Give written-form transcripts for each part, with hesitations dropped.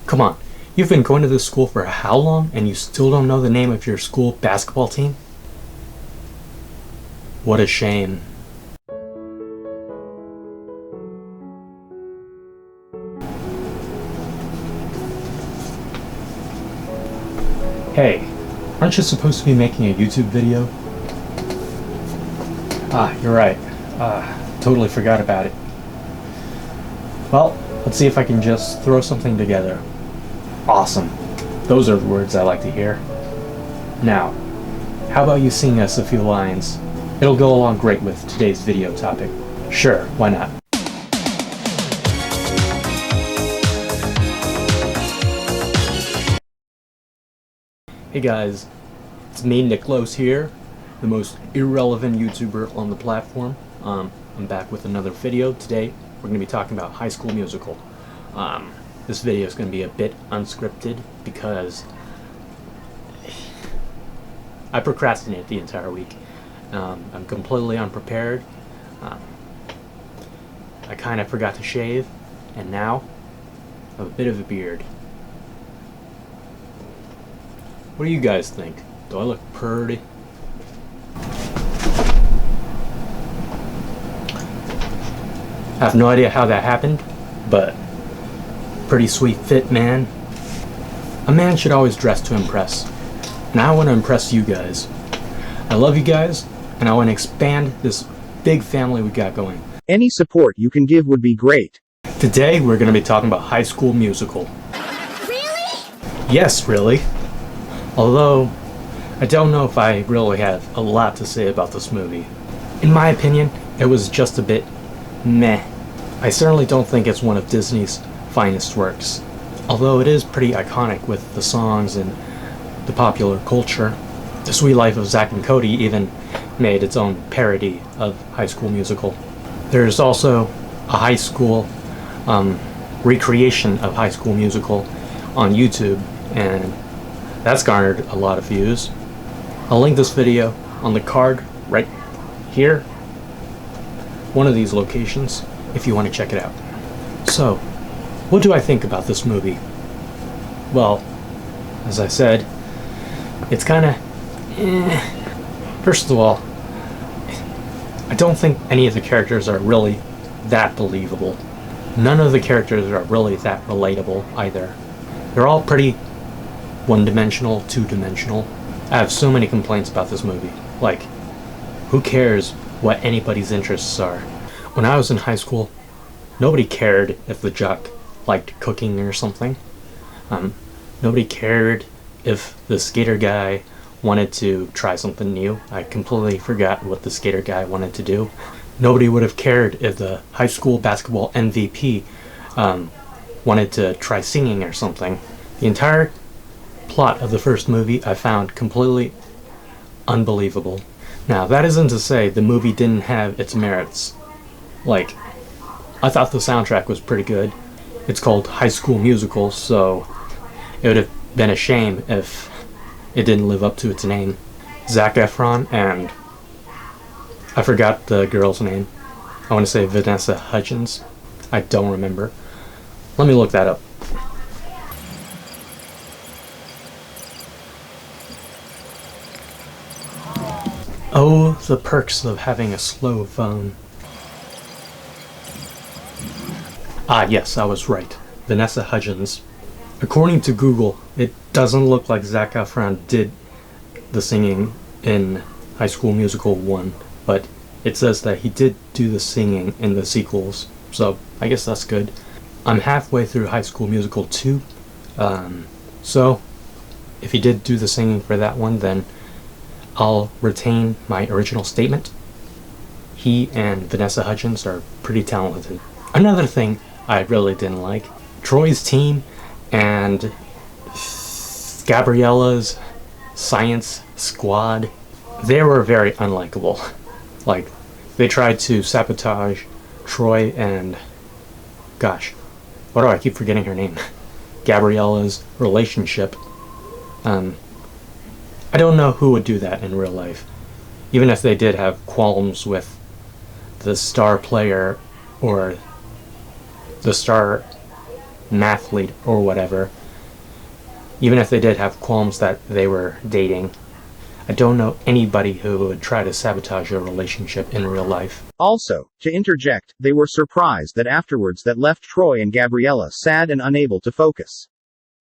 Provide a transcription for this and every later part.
Come on, you've been going to this school for how long and you still don't know the name of your school basketball team? What a shame. Hey, aren't you supposed to be making a YouTube video? Ah, you're right. Totally forgot about it. Well, let's see if I can just throw something together. Awesome. Those are the words I like to hear. Now, how about you sing us a few lines? It'll go along great with today's video topic. Sure, why not? Hey guys, it's me, Niklos here, the most irrelevant YouTuber on the platform. I'm back with another video. Today, we're going to be talking about High School Musical. This video is going to be a bit unscripted because I procrastinated the entire week. I'm completely unprepared. I kind of forgot to shave, and now I have a bit of a beard. What do you guys think? Do I look pretty? I have no idea how that happened, but pretty sweet fit, man. A man should always dress to impress. And I want to impress you guys. I love you guys, and I want to expand this big family we got going. Any support you can give would be great. Today, we're going to be talking about High School Musical. Really? Yes, really. Although, I don't know if I really have a lot to say about this movie. In my opinion, it was just a bit meh. I certainly don't think it's one of Disney's finest works. Although it is pretty iconic with the songs and the popular culture. The Sweet Life of Zack and Cody even made its own parody of High School Musical. There's also a high school recreation of High School Musical on YouTube, and that's garnered a lot of views. I'll link this video on the card right here, one of these locations, if you want to check it out. So, what do I think about this movie? Well, as I said, it's kind of First of all, I don't think any of the characters are really that believable. None of the characters are really that relatable either. They're all pretty one-dimensional, two-dimensional. I have so many complaints about this movie. Like, who cares what anybody's interests are? When I was in high school, nobody cared if the jock liked cooking or something. Nobody cared if the skater guy wanted to try something new. I completely forgot what the skater guy wanted to do. Nobody would have cared if the high school basketball MVP wanted to try singing or something. The entire plot of the first movie I found completely unbelievable. Now, that isn't to say the movie didn't have its merits. Like, I thought the soundtrack was pretty good. It's called High School Musical, so it would have been a shame if it didn't live up to its name. Zac Efron and I forgot the girl's name. I want to say Vanessa Hudgens. I don't remember. Let me look that up. Oh, the perks of having a slow phone. Ah, yes, I was right. Vanessa Hudgens. According to Google, it doesn't look like Zac Efron did the singing in High School Musical 1, but it says that he did do the singing in the sequels, so I guess that's good. I'm halfway through High School Musical 2, so if he did do the singing for that one, then I'll retain my original statement. He and Vanessa Hudgens are pretty talented. Another thing I really didn't like, Troy's team and Gabriella's science squad, they were very unlikable. Like, they tried to sabotage Troy and, gosh, why do I keep forgetting her name? Gabriella's relationship. I don't know who would do that in real life. Even if they did have qualms with the star player or the star mathlete or whatever, even if they did have qualms that they were dating, I don't know anybody who would try to sabotage a relationship in real life. Also, to interject, they were surprised that afterwards that left Troy and Gabriella sad and unable to focus.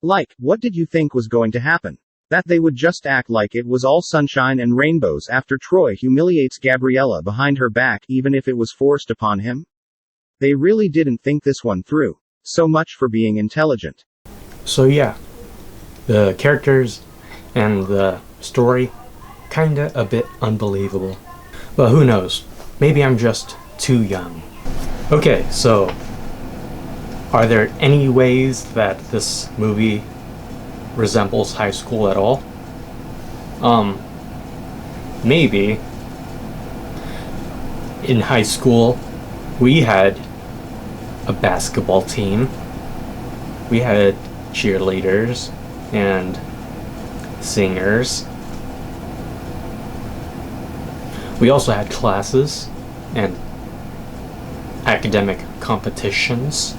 Like, what did you think was going to happen? That they would just act like it was all sunshine and rainbows after Troy humiliates Gabriella behind her back even if it was forced upon him? They really didn't think this one through. So much for being intelligent. So yeah, the characters and the story, kinda a bit unbelievable. But who knows? Maybe I'm just too young. Okay, so are there any ways that this movie resembles high school at all? Maybe. In high school, we had a basketball team. We had cheerleaders and singers. We also had classes and academic competitions.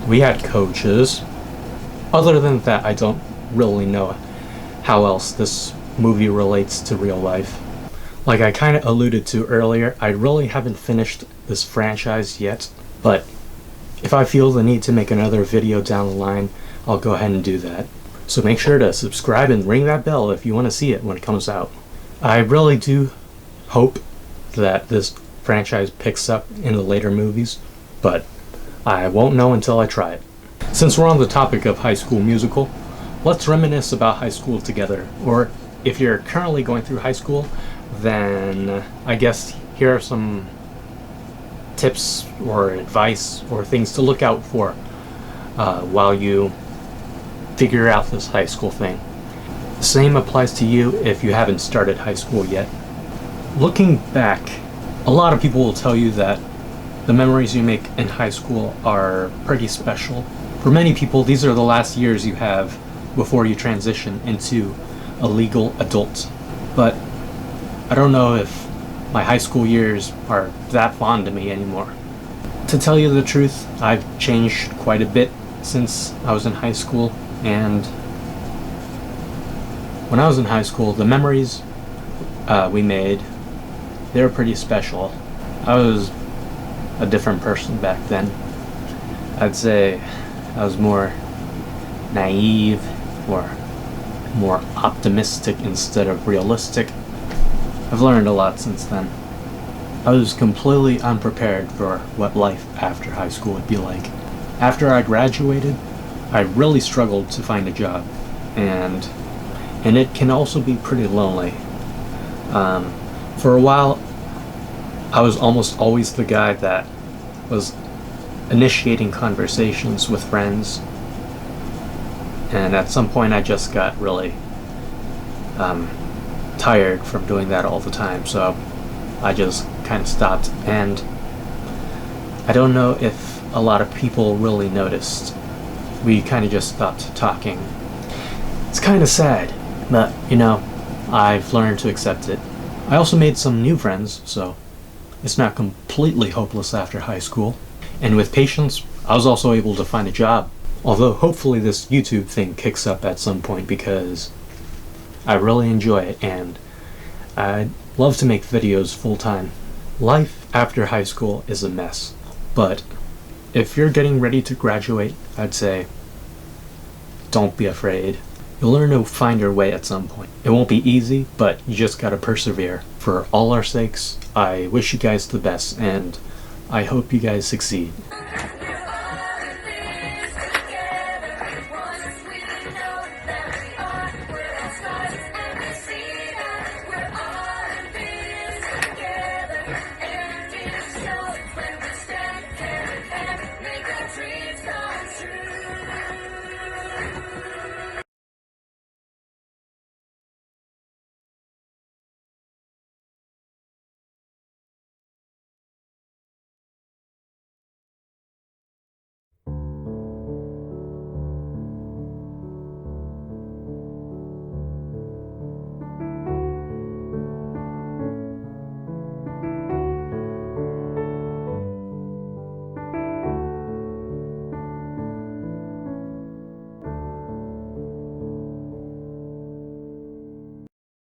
We had coaches. Other than that, I don't really know how else this movie relates to real life. Like I kind of alluded to earlier, I really haven't finished this franchise yet, but if I feel the need to make another video down the line, I'll go ahead and do that. So make sure to subscribe and ring that bell if you want to see it when it comes out. I really do hope that this franchise picks up in the later movies, but I won't know until I try it. Since we're on the topic of High School Musical, let's reminisce about high school together. Or if you're currently going through high school, then I guess here are some tips or advice or things to look out for while you figure out this high school thing. The same applies to you if you haven't started high school yet. Looking back, a lot of people will tell you that the memories you make in high school are pretty special. For many people, these are the last years you have before you transition into a legal adult. But I don't know if my high school years are that fond of me anymore. To tell you the truth, I've changed quite a bit since I was in high school, and when I was in high school, the memories we made, they were pretty special. I was a different person back then. I'd say I was more naive or more optimistic instead of realistic. I've learned a lot since then. I was completely unprepared for what life after high school would be like. After I graduated, I really struggled to find a job, and it can also be pretty lonely. For a while, I was almost always the guy that was initiating conversations with friends, and at some point I just got really tired from doing that all the time, so I just kind of stopped, and I don't know if a lot of people really noticed. We kind of just stopped talking. It's kind of sad, but you know, I've learned to accept it. I also made some new friends, so it's not completely hopeless after high school. And with patience, I was also able to find a job. Although hopefully this YouTube thing kicks up at some point because I really enjoy it and I'd love to make videos full time. Life after high school is a mess, but if you're getting ready to graduate, I'd say don't be afraid. You'll learn to find your way at some point. It won't be easy, but you just gotta persevere. For all our sakes, I wish you guys the best, and I hope you guys succeed.